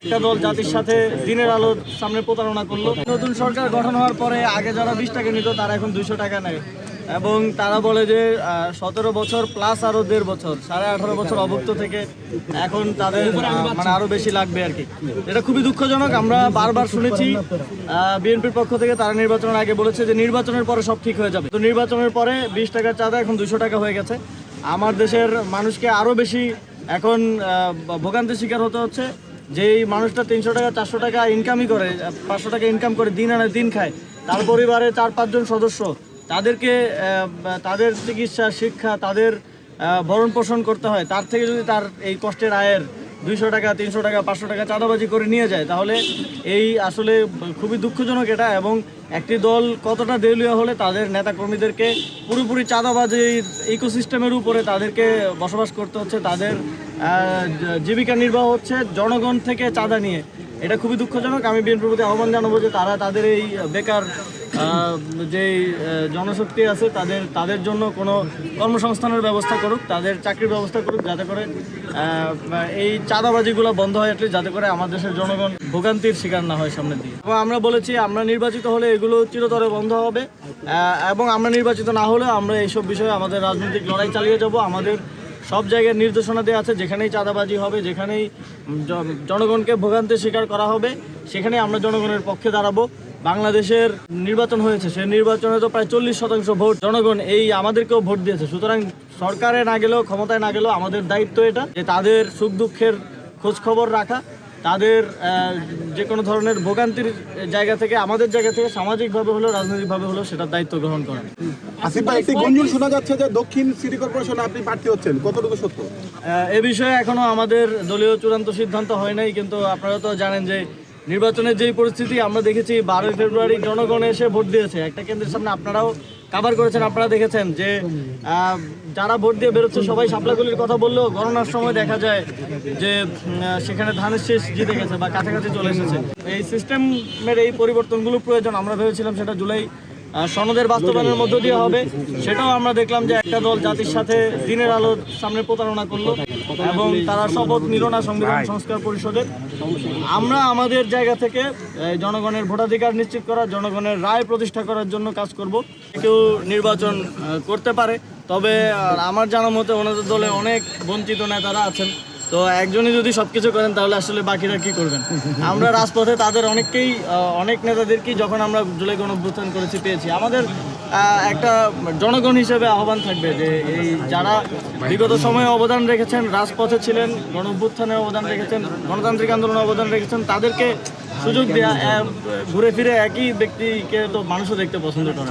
একটা দল জাতির সাথে দিনের আলোর সামনে প্রতারণা করলো। নতুন সরকার গঠন হওয়ার পরে আগে যারা 20 টাকা নিত তারা এখন 200 টাকা নেয় এবং তারা বলে যে 17 বছর প্লাস আরো 1.5 বছর 18.5 বছর অভুক্ত থেকে এখন তাদের মানে আরো বেশি লাগবে আর কি। এটা খুবই দুঃখজনক। আমরা বারবার শুনেছি বিএনপির পক্ষ থেকে তারা নির্বাচনের আগে বলেছে যে নির্বাচনের পরে সব ঠিক হয়ে যাবে। তো নির্বাচনের পরে 20 টাকার চাঁদা এখন 200 টাকা হয়ে গেছে। আমার দেশের মানুষকে আরো বেশি এখন ভোগান্তির শিকার হতে হচ্ছে। যেই মানুষটা 300 টাকা 400 টাকা ইনকামই করে, 500 টাকা ইনকাম করে দিন আনে দিন খায়, তার পরিবারে 4-5 জন সদস্য, তাদেরকে তাদের চিকিৎসা শিক্ষা তাদের ভরণ পোষণ করতে হয়। তার থেকে যদি তার এই কষ্টের আয়ের 200 টাকা 300 টাকা 500 টাকা চাঁদাবাজি করে নিয়ে যায়, তাহলে এই আসলে খুবই দুঃখজনক এটা। এবং একটি দল কতটা দেউলিয়া হলে তাদের নেতাকর্মীদেরকে পুরোপুরি চাঁদাবাজির ইকোসিস্টেমের উপরে তাদেরকে বসবাস করতে হচ্ছে, তাদের জীবিকা নির্বাহ হচ্ছে জনগণ থেকে চাঁদা নিয়ে। এটা খুবই দুঃখজনক। আমি বিএনপির প্রতি আহ্বান জানাবো যে তারা তাদের এই বেকার যে জনশক্তি আছে তাদের জন্য কোনো কর্মসংস্থানের ব্যবস্থা করুক, তাদের চাকরির ব্যবস্থা করুক, যাতে করে এই চাঁদাবাজিগুলো বন্ধ হয়, যাতে করে আমাদের দেশের জনগণ ভোগান্তির শিকার না হয় সামনের দিকে। এবং আমরা বলেছি আমরা নির্বাচিত হলে এগুলো চিরতরে বন্ধ হবে এবং আমরা নির্বাচিত না হলে আমরা এইসব বিষয়ে আমাদের রাজনৈতিক লড়াই চালিয়ে যাব। আমাদের সব জায়গায় নির্দেশনা দেওয়া আছে, যেখানেই চাঁদাবাজি হবে, যেখানেই জনগণকে ভোগান্তির শিকার করা হবে, সেখানেই আমরা জনগণের পক্ষে দাঁড়াবো। বাংলাদেশের নির্বাচন হয়েছে, সেই নির্বাচনে তো প্রায় 40% ভোট জনগণ এই আমাদেরকেও ভোট দিয়েছে। সুতরাং সরকারে না গেলেও ক্ষমতায় না গেলেও আমাদের দায়িত্ব এটা যে তাদের সুখ দুঃখের খোঁজ খবর রাখা, তাদের যে কোনো ধরনের ভোগান্তির জায়গা থেকে আমাদের জায়গা থেকে সামাজিকভাবে হলেও রাজনৈতিকভাবে হলেও সেটার দায়িত্ব গ্রহণ করা। আসিফ ভাই, একটি গুঞ্জন শোনা যাচ্ছে যে দক্ষিণ সিটি কর্পোরেশনে আপনি প্রার্থী হচ্ছেন, কতটুকু সত্য? এ বিষয়ে এখনো আমাদের দলীয় চূড়ান্ত সিদ্ধান্ত হয় নাই, কিন্তু আপনারা তো জানেন যে নির্বাচনের যেই পরিস্থিতি আমরা দেখেছি, 12 ফেব্রুয়ারি জনগণ এসে ভোট দিয়েছে একটা কেন্দ্রের সামনে। আপনারাও কাভার করেছেন, আপনারা দেখেছেন যে যারা ভোট দিয়ে বেরোচ্ছে সবাই শাপলাগুলির কথা বললেও গণনার সময় দেখা যায় যে সেখানে ধানের শেষ জিতে গেছে বা কাছাকাছি চলে এসেছে। এই সিস্টেমের এই পরিবর্তনগুলো প্রয়োজন। আমরা ভেবেছিলাম সেটা জুলাই সনদের বাস্তবায়নের মধ্য দিয়ে হবে, সেটাও আমরা দেখলাম যে একটা দল জাতির সাথে দিনের আলোর সামনে প্রতারণা করলো এবং তারা শপথ নিল না সংবিধান সংস্কার পরিষদের। আমরা আমাদের জায়গা থেকে জনগণের ভোটাধিকার নিশ্চিত করা, জনগণের রায় প্রতিষ্ঠা করার জন্য কাজ করব। কেউ নির্বাচন করতে পারে, তবে আমার জানা মতে ওনাদের দলে অনেক বঞ্চিত নেতারা আছেন। তো একজনই যদি সব কিছু করেন তাহলে আসলে বাকিরা কি করবেন? আমরা রাজপথে তাদের অনেক নেতাদেরকেই যখন আমরা জুলাই গণঅভ্যুত্থান করেছি পেয়েছি। আমাদের একটা জনগণ হিসেবে আহ্বান থাকবে যে এই যারা বিগত সময়ে অবদান রেখেছেন, রাজপথে ছিলেন, গণঅভ্যুত্থানে অবদান রেখেছেন, গণতান্ত্রিক আন্দোলনে অবদান রেখেছেন, তাদেরকে সুযোগ দেওয়া। ঘুরে ফিরে একই ব্যক্তিকে তো মানুষও দেখতে পছন্দ করে।